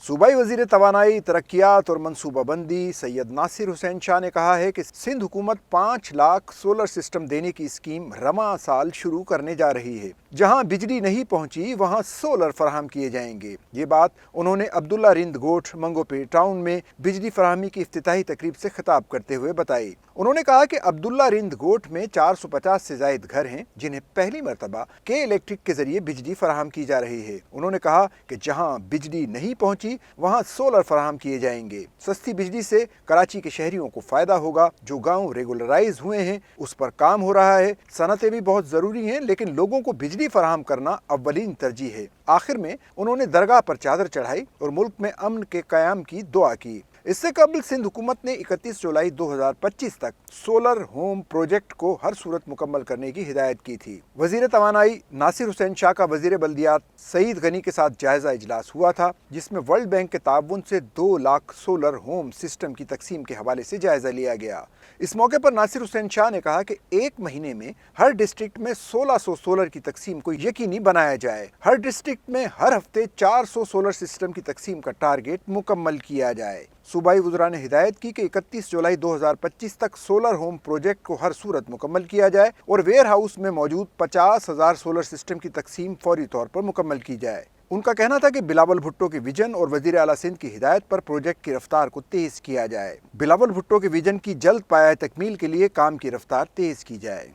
सूबाई वजीर तवानाई, तरक्कियात और मनसूबा बंदी सैयद नासिर हुसैन शाह ने कहा है कि सिंध हुकूमत 5 लाख सोलर सिस्टम देने की स्कीम रमा साल शुरू करने जा रही है। जहां बिजली नहीं पहुंची वहां सोलर फराहम किए जाएंगे। ये बात उन्होंने अब्दुल्ला रिंद गोठ मंगोपे टाउन में बिजली फराहमी की इफ्तिताही तकरीब से खिताब करते हुए बताई। उन्होंने कहा कि अब्दुल्ला रिंद गोठ में 450 से जायद घर हैं जिन्हें पहली मरतबा के इलेक्ट्रिक के जरिए बिजली फराहम की जा रही है। उन्होंने कहा कि जहां बिजली नहीं पहुंची वहां सोलर फराहम किए जाएंगे। सस्ती बिजली से कराची के शहरियों को फायदा होगा। जो गांव रेगुलराइज हुए हैं उस पर काम हो रहा है। सनतें भी बहुत जरूरी हैं, लेकिन लोगों को बिजली फराहम करना अव्वलीन तरजीह है। आखिर में उन्होंने दरगाह पर चादर चढ़ाई और मुल्क में अमन के कयाम की दुआ की। इससे कबल सिंध हुकूमत ने 31 जुलाई 2025 तक सोलर होम प्रोजेक्ट को हर सूरत मुकम्मल करने की हिदायत की थी। वजीर तवानाई नासिर हुसैन शाह का वजीर बल्दियात सईद गनी के साथ जायजा इजलास हुआ था, जिसमें वर्ल्ड बैंक के ताउन से 2 लाख सोलर होम सिस्टम की तकसीम के हवाले से जायजा लिया गया। इस मौके पर नासिर हुसैन शाह ने कहा कि एक महीने में हर डिस्ट्रिक्ट में 1600 सोलर की तकसीम को यकीनी बनाया जाए। हर डिस्ट्रिक्ट में हर हफ्ते 400 सोलर सिस्टम की तकसीम का टारगेट मुकम्मल किया जाए। सूबाई वज़रा ने हिदायत की कि 31 जुलाई 2025 तक सोलर होम प्रोजेक्ट को हर सूरत मुकम्मल किया जाए और वेयर हाउस में मौजूद 50,000 सोलर सिस्टम की तकसीम फौरी तौर पर मुकम्मल की जाए। उनका कहना था कि बिलावल भुट्टो के विजन और वजीर आला सिंध की हिदायत पर प्रोजेक्ट की रफ्तार को तेज किया जाए। बिलावल भुट्टो के विजन की जल्द पाया तकमील के लिए काम की रफ्तार तेज की जाए।